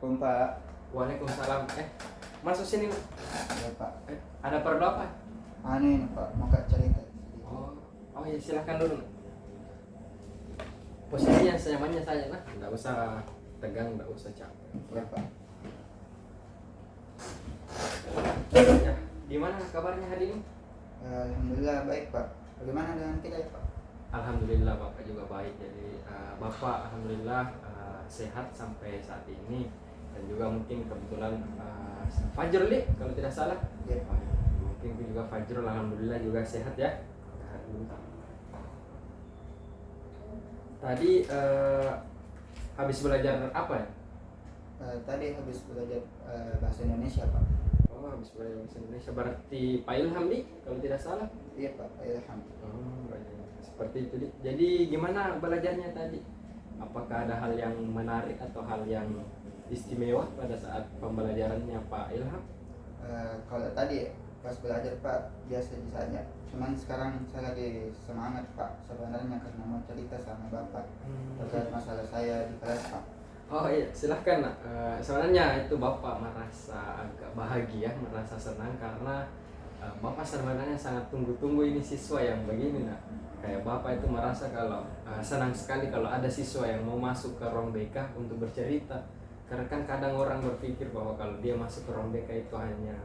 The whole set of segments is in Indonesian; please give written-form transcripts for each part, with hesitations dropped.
Assalamualaikum Pak. Waalaikumsalam. Masuk sini. Ya Pak. Ada perlu apa? Ini Pak, mau Kak cerita sedikit. Oh ya, silahkan dulu. Posisinya senyamannya saja lah. Tidak usah tegang, tidak usah capek. Ya Pak. Ya, gimana kabarnya hari ini? Alhamdulillah baik Pak. Bagaimana dengan kita ya Pak? Alhamdulillah Bapak juga baik. Jadi Bapak alhamdulillah sehat sampai saat ini, dan juga mungkin kebetulan Fajrul nih kalau tidak salah. Ya Pak. Mungkin juga Fajrul alhamdulillah juga sehat ya. Tadi habis belajar apa ya? Tadi habis belajar bahasa Indonesia Pak. Oh, habis belajar bahasa Indonesia berarti Pak Ilham nih kalau tidak salah. Iya Pak, Ilham. Seperti itu nih. Jadi gimana belajarnya tadi? Apakah ada hal yang menarik atau hal yang istimewa pada saat pembelajarannya Pak Ilham? Kalau tadi pas belajar Pak biasa saja. Cuman sekarang saya lagi semangat Pak sebenarnya karena mau cerita sama Bapak terkait masalah saya di kelas Pak. Oh iya, silahkan nak. Sebenarnya itu Bapak merasa agak bahagia, merasa senang karena Bapak sebenarnya sangat tunggu-tunggu ini siswa yang begini nak. Kayak Bapak itu merasa kalau senang sekali kalau ada siswa yang mau masuk ke ruang BK untuk bercerita. Karena kan kadang orang berpikir bahwa kalau dia masuk ke ruang BK itu hanya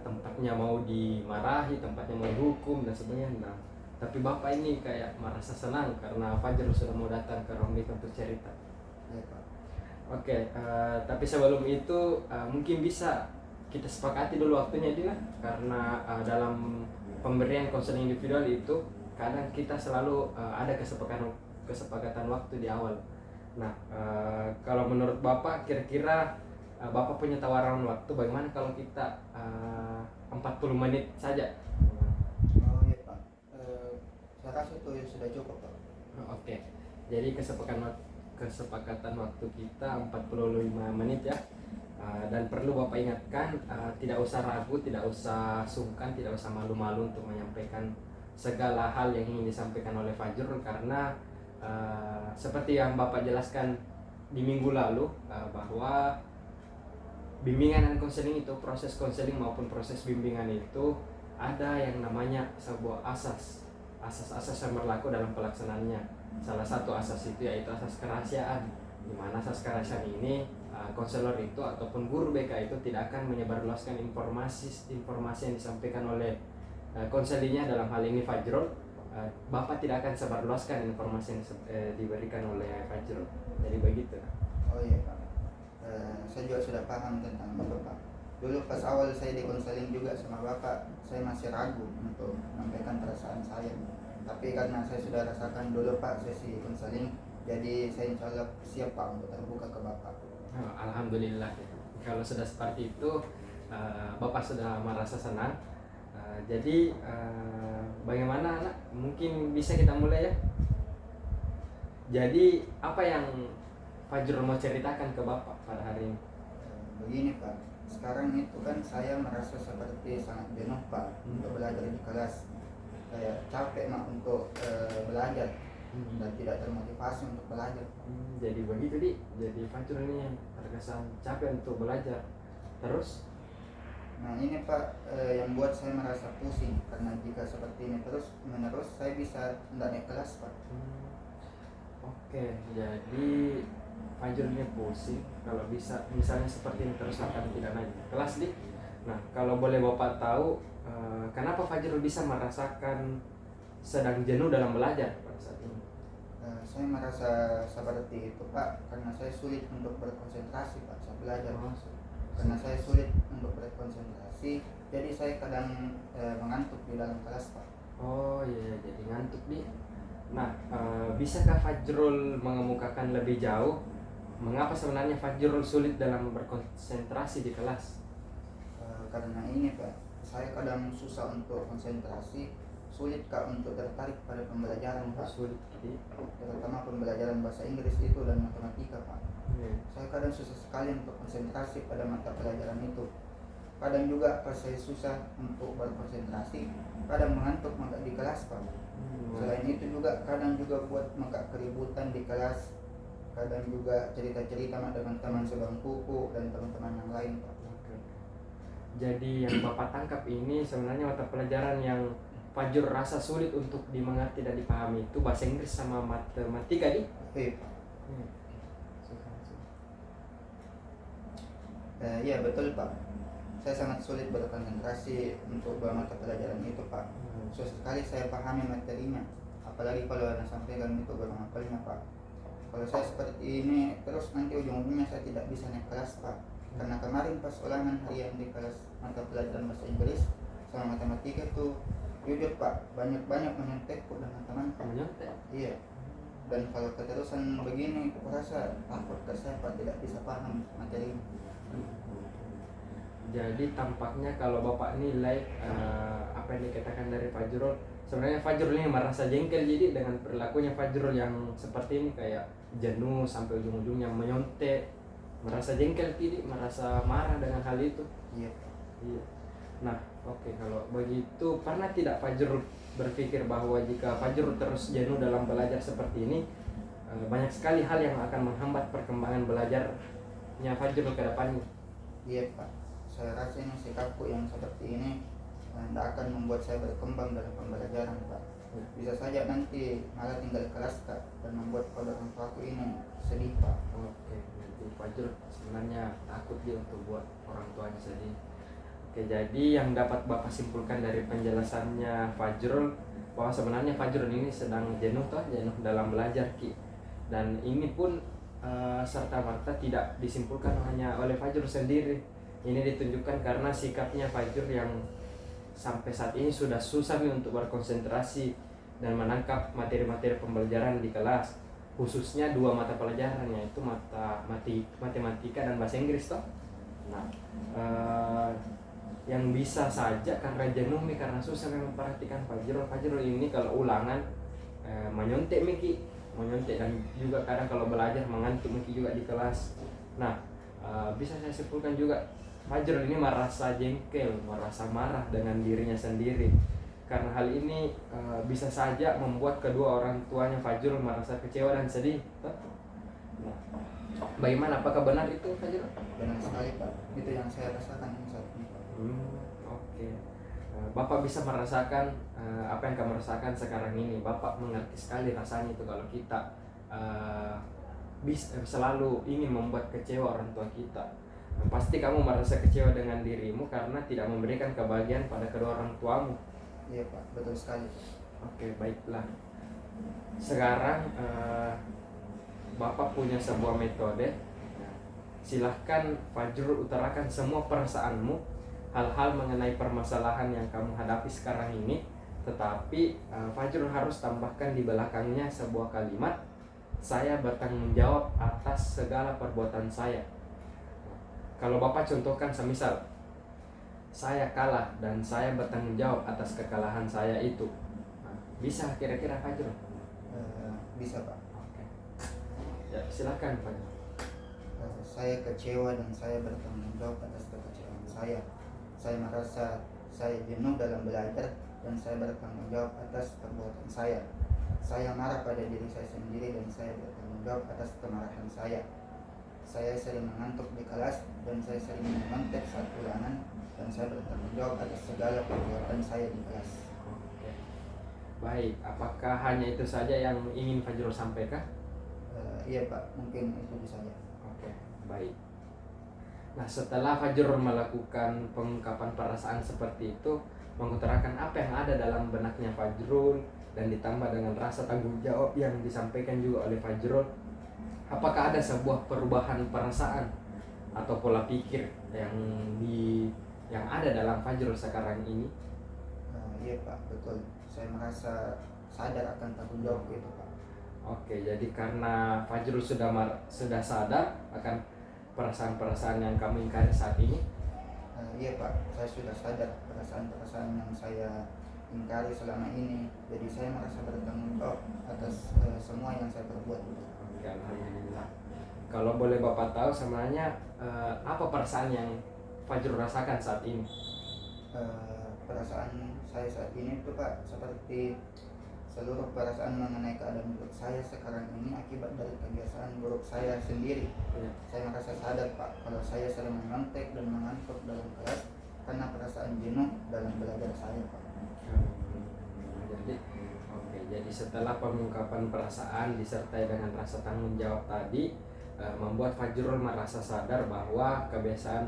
tempatnya mau dimarahi, tempatnya mau dihukum dan sebagainya. Nah, tapi Bapak ini kayak merasa senang karena Fajar sudah mau datang ke ruang BK untuk cerita. Ya Pak. Oke, tapi sebelum itu mungkin bisa kita sepakati dulu waktunya Dila, karena dalam pemberian konseling individual itu kadang kita selalu ada kesepakatan waktu di awal. Nah, kalau menurut Bapak kira-kira Bapak punya tawaran waktu bagaimana kalau kita 40 menit saja? Oh iya Pak. Saya rasa itu sudah cukup Pak. Oke. Jadi kesepakatan waktu kita 45 menit ya. Dan perlu Bapak ingatkan, tidak usah ragu, tidak usah sungkan, tidak usah malu-malu untuk menyampaikan segala hal yang ingin disampaikan oleh Fajrul, karena seperti yang Bapak jelaskan di minggu lalu, bahwa bimbingan dan konseling itu, proses konseling maupun proses bimbingan itu ada yang namanya sebuah asas yang berlaku dalam pelaksanaannya. Salah satu asas itu yaitu asas kerahasiaan, di mana asas kerahasiaan ini konselor itu ataupun guru BK itu tidak akan menyebarluaskan informasi yang disampaikan oleh konselinya, dalam hal ini Fajrul. Bapak tidak akan sebarluaskan informasi yang diberikan oleh Fajrul. Jadi begitu. Oh iya Pak. Saya juga sudah paham tentang Bapak. Dulu pas awal saya di konseling juga sama Bapak, saya masih ragu untuk menyampaikan perasaan saya. Tapi karena saya sudah rasakan dulu Pak sesi konseling, jadi saya insya Allah siap Pak untuk terbuka ke Bapak. Alhamdulillah. Kalau sudah seperti itu, Bapak sudah merasa senang. Jadi bagaimana anak? Mungkin bisa kita mulai ya. Jadi apa yang Fajrul mau ceritakan ke Bapak pada hari ini? Begini Pak, sekarang itu kan saya merasa seperti sangat jenuh Pak untuk belajar di kelas. Kayak capek Mak untuk belajar dan tidak termotivasi untuk belajar. Jadi begitu di. Jadi Fajrul ini yang terkesan capek untuk belajar. Terus? Nah ini Pak yang buat saya merasa pusing, karena jika seperti ini terus menerus saya bisa tidak naik kelas Pak. Oke, jadi Fajrul ini pusing kalau bisa misalnya seperti ini terus akan tidak naik kelas di. Nah, kalau boleh Bapak tahu kenapa Fajrul bisa merasakan sedang jenuh dalam belajar pada saat ini? Saya merasa seperti itu Pak karena saya sulit untuk berkonsentrasi Pak saat belajar. Karena saya sulit untuk berkonsentrasi, jadi saya kadang mengantuk di dalam kelas Pak. Oh iya, jadi ngantuk di. Nah, bisakah Fajrul mengemukakan lebih jauh mengapa sebenarnya Fajrul sulit dalam berkonsentrasi di kelas? Karena ini Pak, saya kadang susah untuk konsentrasi, sulit Kak untuk tertarik pada pembelajaran Pak. Sulit di. Terutama pembelajaran bahasa Inggris itu dan matematika Pak. Saya kadang susah sekali untuk konsentrasi pada mata pelajaran itu. Kadang juga pas saya susah untuk berkonsentrasi, kadang mengantuk di kelas Pak. Selain itu juga kadang juga buat keributan di kelas kadang juga cerita-cerita dengan teman sebangkuku dan teman-teman yang lain Pak. Oke. Jadi yang Bapak tangkap ini sebenarnya mata pelajaran yang Fajrul rasa sulit untuk dimengerti dan dipahami itu bahasa Inggris sama matematika di? Iya Pak. Iya betul Pak. Saya sangat sulit berkonsentrasi untuk dua mata pelajaran itu Pak. Susah sekali saya pahami materinya, apalagi kalau Anda sampaikan itu belum hafalnya Pak. Kalau saya seperti ini terus nanti ujung-ujungnya saya tidak bisa naik kelas Pak. Karena kemarin pas ulangan harian di kelas mata pelajaran bahasa Inggris sama matematika tuh jujur Pak, banyak-banyak menyontekku dengan teman Pak. Menyontek? Iya. Dan kalau keterusan begini aku rasa takut ke saya Pak, tidak bisa paham materi. Jadi tampaknya kalau Bapak nilai apa yang dikatakan dari Fajrul, sebenarnya Fajrul ini merasa jengkel jadi dengan perilakunya Fajrul yang seperti ini, kayak jenuh sampai ujung-ujungnya menyontek, merasa jengkel tidak, merasa marah dengan hal itu. Iya. Iya. Nah, oke, kalau begitu pernah tidak Fajrul berpikir bahwa jika Fajrul terus jenuh dalam belajar seperti ini, banyak sekali hal yang akan menghambat perkembangan belajarnya Fajrul ke depannya? Iya Pak, saya rasa ini sikapku yang seperti ini tidak akan membuat saya berkembang dalam pembelajaran Pak. Bisa saja nanti malah tinggal kelas Kak, dan membuat pada orang tuaku ini sedih Pak. Oke, jadi Fajrul sebenarnya takut dia untuk buat orang tuanya sedih. Oke, jadi yang dapat Bapak simpulkan dari penjelasannya Fajrul bahwa sebenarnya Fajrul ini sedang jenuh dalam belajar Ki. Dan ini pun serta-merta tidak disimpulkan hanya oleh Fajrul sendiri. Ini ditunjukkan karena sikapnya Fajrul yang sampai saat ini sudah susah nih untuk berkonsentrasi dan menangkap materi-materi pembelajaran di kelas, khususnya dua mata pelajaran, yaitu matematika dan bahasa Inggris toh. Nah, yang bisa saja karena jenuh nih, karena susah memperhatikan Fajrul ini kalau ulangan menyontek dan juga kadang kalau belajar mengantuk juga di kelas. Nah, bisa saya simpulkan juga Fajrul ini merasa jengkel, merasa marah dengan dirinya sendiri. Karena hal ini bisa saja membuat kedua orang tuanya Fajrul merasa kecewa dan sedih. Nah, bagaimana? Apakah benar itu Fajrul? Benar sekali Pak, itu yang saya rasakan saat ini Pak. Oke. Bapak bisa merasakan apa yang kamu rasakan sekarang ini. Bapak mengerti sekali rasanya itu kalau kita selalu ingin membuat kecewa orang tua kita. Pasti kamu merasa kecewa dengan dirimu karena tidak memberikan kebahagiaan pada kedua orang tuamu. Iya Pak, betul sekali. Oke, baiklah. Sekarang Bapak punya sebuah metode. Silahkan Fajrul utarakan semua perasaanmu, hal-hal mengenai permasalahan yang kamu hadapi sekarang ini. Tetapi Fajrul harus tambahkan di belakangnya sebuah kalimat, saya bertanggung jawab atas segala perbuatan saya. Kalau Bapak contohkan semisal, saya kalah dan saya bertanggung jawab atas kekalahan saya itu. Nah, bisa kira-kira Fajrul? Bisa Pak. Oke. Ya, silakan Fajrul. Saya kecewa dan saya bertanggung jawab atas kekecewaan saya. Saya merasa saya jenuh dalam belajar dan saya bertanggung jawab atas perbuatan saya. Saya marah pada diri saya sendiri dan saya bertanggung jawab atas kemarahan saya. Saya sering mengantuk di kelas dan saya sering menyontek saat ulangan dan saya bertanggung jawab atas segala perbuatan saya di kelas. Oke. Baik, apakah hanya itu saja yang ingin Fajrul sampaikan? Iya Pak, mungkin itu saja. Oke, baik. Nah, setelah Fajrul melakukan pengungkapan perasaan seperti itu, mengutarakan apa yang ada dalam benaknya Fajrul dan ditambah dengan rasa tanggung jawab yang disampaikan juga oleh Fajrul, apakah ada sebuah perubahan perasaan atau pola pikir yang ada dalam Fajrul sekarang ini? Iya Pak, betul. Saya merasa sadar akan tanggung jawab itu Pak. Oke, jadi karena Fajrul sudah sadar akan perasaan-perasaan yang kamu ingkari saat ini? Iya Pak, saya sudah sadar perasaan-perasaan yang saya ingkari selama ini. Jadi saya merasa bertanggung jawab atas semua yang saya perbuat. Oke, alhamdulillah. Kalau boleh Bapak tahu sebenarnya apa perasaan yang Fajrul rasakan saat ini? Perasaan saya saat ini itu Pak seperti seluruh perasaan mengenai keadaan buruk saya sekarang ini akibat dari kebiasaan buruk saya sendiri. Ya. Saya merasa sadar Pak kalau saya sering menyontek dan mengantuk dalam kelas karena perasaan jenuh dalam belajar saya Pak. Jadi oke, jadi setelah pengungkapan perasaan disertai dengan rasa tanggung jawab tadi, membuat Fajrul merasa sadar bahwa kebiasaan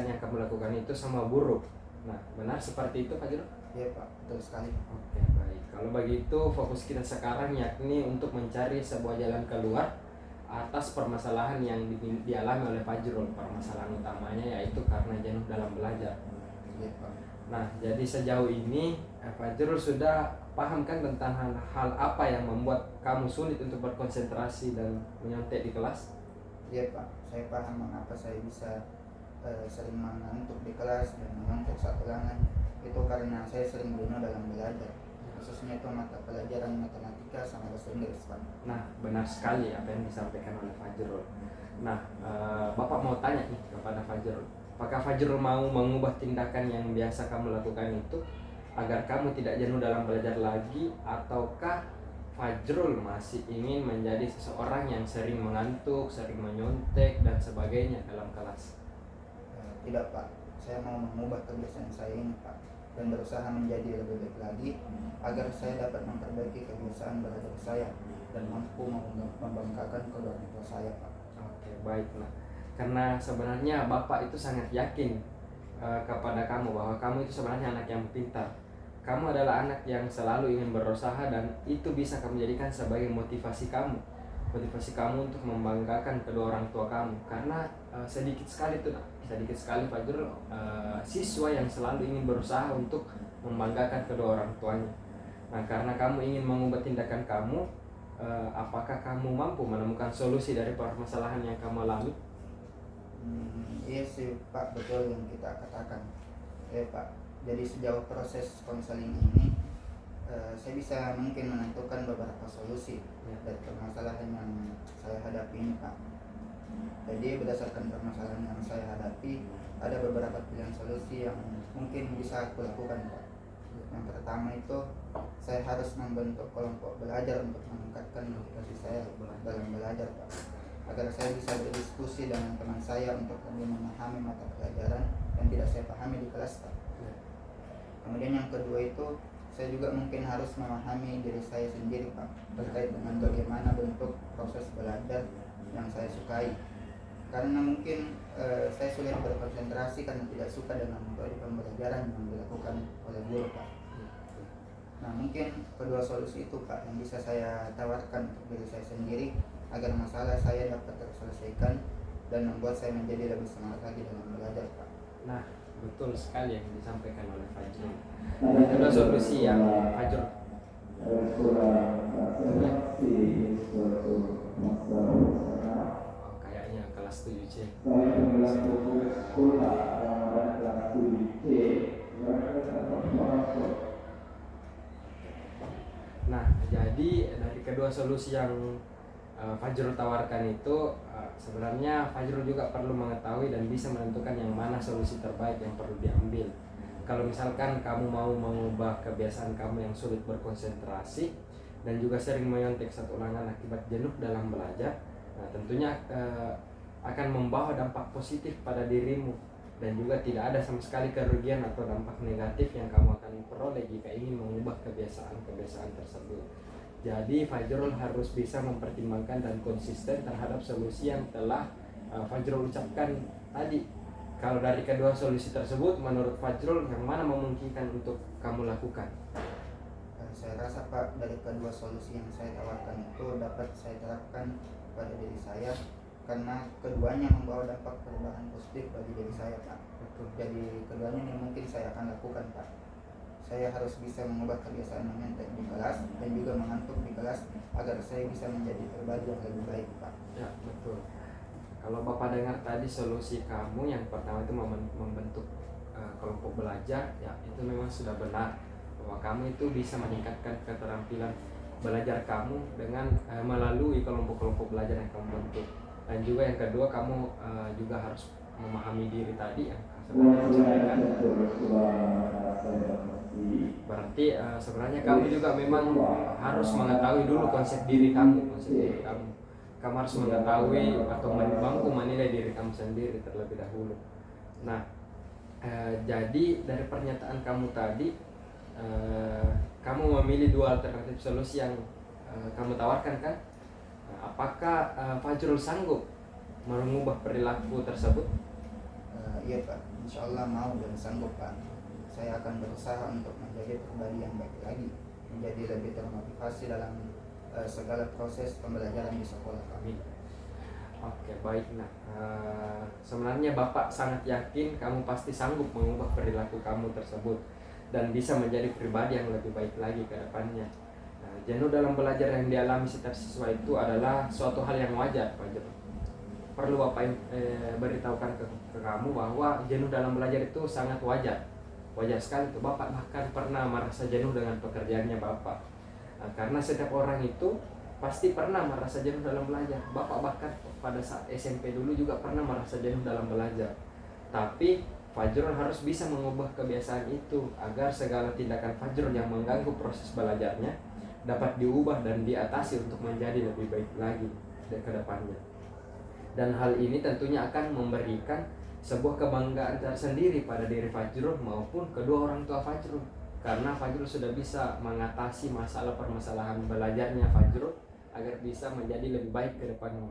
yang kamu lakukan itu sama buruk. Nah, benar seperti itu Fajrul? Iya Pak, betul sekali. Oke, baik. Kalau begitu fokus kita sekarang yakni untuk mencari sebuah jalan keluar atas permasalahan yang dialami oleh Fajrul. Permasalahan utamanya yaitu karena jenuh dalam belajar. Iya Pak. Nah, jadi sejauh ini Fajrul sudah paham kan tentang hal apa yang membuat kamu sulit untuk berkonsentrasi dan menyontek di kelas? Iya Pak, saya paham mengapa saya bisa sering mengantuk di kelas dan menyontek saat ulangan. Itu karena saya sering jenuh dalam belajar, khususnya itu mata pelajaran matematika sama bahasa Inggris Pak. Nah, benar sekali apa yang disampaikan oleh Fajrul. Nah, Bapak mau tanya nih kepada Fajrul, apakah Fajrul mau mengubah tindakan yang biasa kamu lakukan itu agar kamu tidak jenuh dalam belajar lagi, ataukah Fajrul masih ingin menjadi seseorang yang sering mengantuk, sering menyontek dan sebagainya dalam kelas? Tidak Pak, saya mau mengubah kebiasaan saya ini Pak, dan berusaha menjadi lebih baik lagi agar saya dapat memperbaiki kebiasaan belajar saya dan mampu membanggakan kedua orang tua saya Pak. Oke, baiklah. Karena sebenarnya Bapak itu sangat yakin kepada kamu bahwa kamu itu sebenarnya anak yang pintar. Kamu adalah anak yang selalu ingin berusaha dan itu bisa kamu jadikan sebagai motivasi kamu. Motivasi kamu untuk membanggakan kedua orang tua kamu. Karena sedikit sekali Fajrul siswa yang selalu ingin berusaha untuk membanggakan kedua orang tuanya. Nah, karena kamu ingin mengubah tindakan kamu, apakah kamu mampu menemukan solusi dari permasalahan yang kamu alami? Iya sih Pak, betul yang kita katakan. Pak, jadi sejauh proses konseling ini saya bisa mungkin menentukan beberapa solusi dari permasalahan yang saya hadapi ini Pak. Jadi berdasarkan permasalahan yang saya hadapi, ada beberapa pilihan solusi yang mungkin bisa aku lakukan Pak. Yang pertama itu, saya harus membentuk kelompok belajar untuk meningkatkan motivasi saya dalam belajar Pak, agar saya bisa berdiskusi dengan teman saya untuk lebih memahami mata pelajaran yang tidak saya pahami di kelas Pak. Kemudian yang kedua itu, saya juga mungkin harus memahami diri saya sendiri Pak, terkait dengan bagaimana bentuk proses belajar yang saya sukai. Karena mungkin saya sulit berkonsentrasi karena tidak suka dengan metode pembelajaran yang dilakukan oleh guru Pak. Nah, mungkin kedua solusi itu Pak yang bisa saya tawarkan untuk diri saya sendiri agar masalah saya dapat terselesaikan dan membuat saya menjadi lebih semangat lagi dalam belajar Pak. Nah, betul sekali yang disampaikan oleh Fajrul. Kedua solusi yang Fajrul kayaknya kelas 7C. Nah, jadi dari kedua solusi yang Fajrul tawarkan itu sebenarnya Fajrul juga perlu mengetahui dan bisa menentukan yang mana solusi terbaik yang perlu diambil. Kalau misalkan kamu mau mengubah kebiasaan kamu yang sulit berkonsentrasi dan juga sering menyontek saat ulangan akibat jenuh dalam belajar, nah tentunya akan membawa dampak positif pada dirimu dan juga tidak ada sama sekali kerugian atau dampak negatif yang kamu akan peroleh jika ingin mengubah kebiasaan-kebiasaan tersebut. Jadi Fajrul harus bisa mempertimbangkan dan konsisten terhadap solusi yang telah Fajrul ucapkan tadi. Kalau dari kedua solusi tersebut, menurut Fajrul yang mana memungkinkan untuk kamu lakukan? Saya rasa Pak, dari kedua solusi yang saya tawarkan itu dapat saya terapkan pada diri saya karena keduanya membawa dampak perubahan positif bagi diri saya Pak. Betul. Jadi keduanya ini mungkin saya akan lakukan Pak. Saya harus bisa mengubah kebiasaan menyontek di kelas dan juga mengantuk di kelas agar saya bisa menjadi pribadi yang lebih baik Pak. Ya, betul. Kalau Bapak dengar tadi solusi kamu yang pertama itu membentuk kelompok belajar, ya itu memang sudah benar bahwa kamu itu bisa meningkatkan keterampilan belajar kamu dengan melalui kelompok-kelompok belajar yang kamu bentuk. Dan juga yang kedua, kamu juga harus memahami diri tadi yang sebenarnya disampaikan. Berarti sebenarnya kamu juga memang harus mengetahui dulu konsep diri kamu, kamu harus mengetahui atau mampu menilai diri kamu sendiri terlebih dahulu. Nah, jadi dari pernyataan kamu tadi, kamu memilih dua alternatif solusi yang kamu tawarkan kan? Apakah Fajrul sanggup mengubah perilaku tersebut? Iya Pak, insya Allah mau dan sanggup Pak. Saya akan berusaha untuk menjadi pribadi yang baik lagi, menjadi lebih termotivasi dalam segala proses pembelajaran di sekolah kami. Oke, baik. Nah, sebenarnya Bapak sangat yakin kamu pasti sanggup mengubah perilaku kamu tersebut dan bisa menjadi pribadi yang lebih baik lagi ke depannya. Nah, jenuh dalam belajar yang dialami setiap siswa itu adalah suatu hal yang wajar, Pak Jero. Perlu Bapak beritahukan ke kamu bahwa jenuh dalam belajar itu sangat wajar. Wajar sekali tuh. Bapak bahkan pernah merasa jenuh dengan pekerjaannya Bapak. Nah, karena setiap orang itu pasti pernah merasa jenuh dalam belajar. Bapak bahkan pada saat SMP dulu juga pernah merasa jenuh dalam belajar. Tapi Fajrul harus bisa mengubah kebiasaan itu agar segala tindakan Fajrul yang mengganggu proses belajarnya dapat diubah dan diatasi untuk menjadi lebih baik lagi ke depannya. Dan hal ini tentunya akan memberikan sebuah kebanggaan tersendiri pada diri Fajrul maupun kedua orang tua Fajrul, karena Fajrul sudah bisa mengatasi masalah permasalahan belajarnya Fajrul agar bisa menjadi lebih baik ke depannya.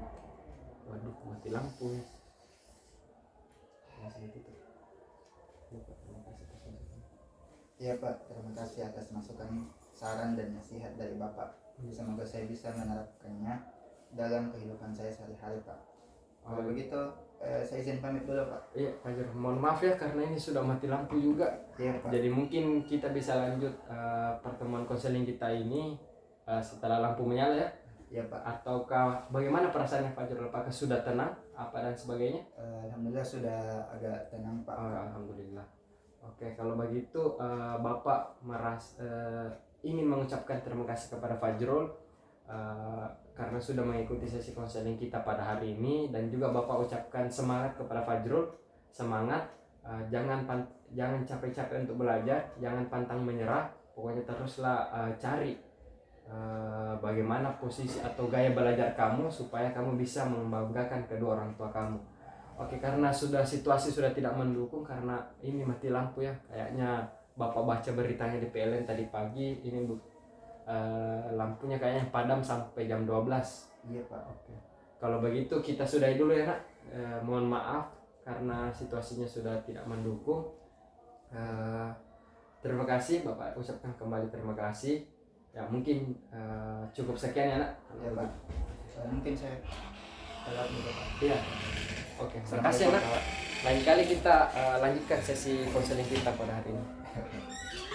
Waduh, mati lampu. Iya Pak, terima kasih atas masukan, saran dan nasihat dari Bapak. Semoga saya bisa menerapkannya dalam kehidupan saya sehari-hari Pak. Kalau begitu saya izin pamit dulu Pak. Iya Pak Jero, mohon maaf ya karena ini sudah mati lampu juga. Iya Pak. Jadi mungkin kita bisa lanjut pertemuan konseling kita ini setelah lampu menyala ya. Iya Pak. Ataukah bagaimana perasaannya Pak Jero? Apakah sudah tenang apa dan sebagainya? Alhamdulillah sudah agak tenang Pak. Oh, alhamdulillah. Oke, kalau begitu Bapak ingin mengucapkan terima kasih kepada Fajrul karena sudah mengikuti sesi konseling kita pada hari ini, dan juga Bapak ucapkan semangat kepada Fajrul. Semangat, jangan capek-capek untuk belajar, jangan pantang menyerah, pokoknya teruslah cari bagaimana posisi atau gaya belajar kamu supaya kamu bisa membanggakan kedua orang tua kamu. Oke, karena situasi sudah tidak mendukung karena ini mati lampu ya. Kayaknya Bapak baca beritanya di PLN tadi pagi, ini lampunya kayaknya padam sampai jam 12. Iya Pak. Oke. Kalau begitu kita sudahi dulu ya Nak. Mohon maaf karena situasinya sudah tidak mendukung. Terima kasih Bapak, ucapkan kembali terima kasih. Ya mungkin cukup sekian ya Nak. Iya Pak. Mungkin saya telat juga Pak. Iya. Oke, terima kasih Nak. Lain kali kita lanjutkan sesi konseling kita pada hari ini.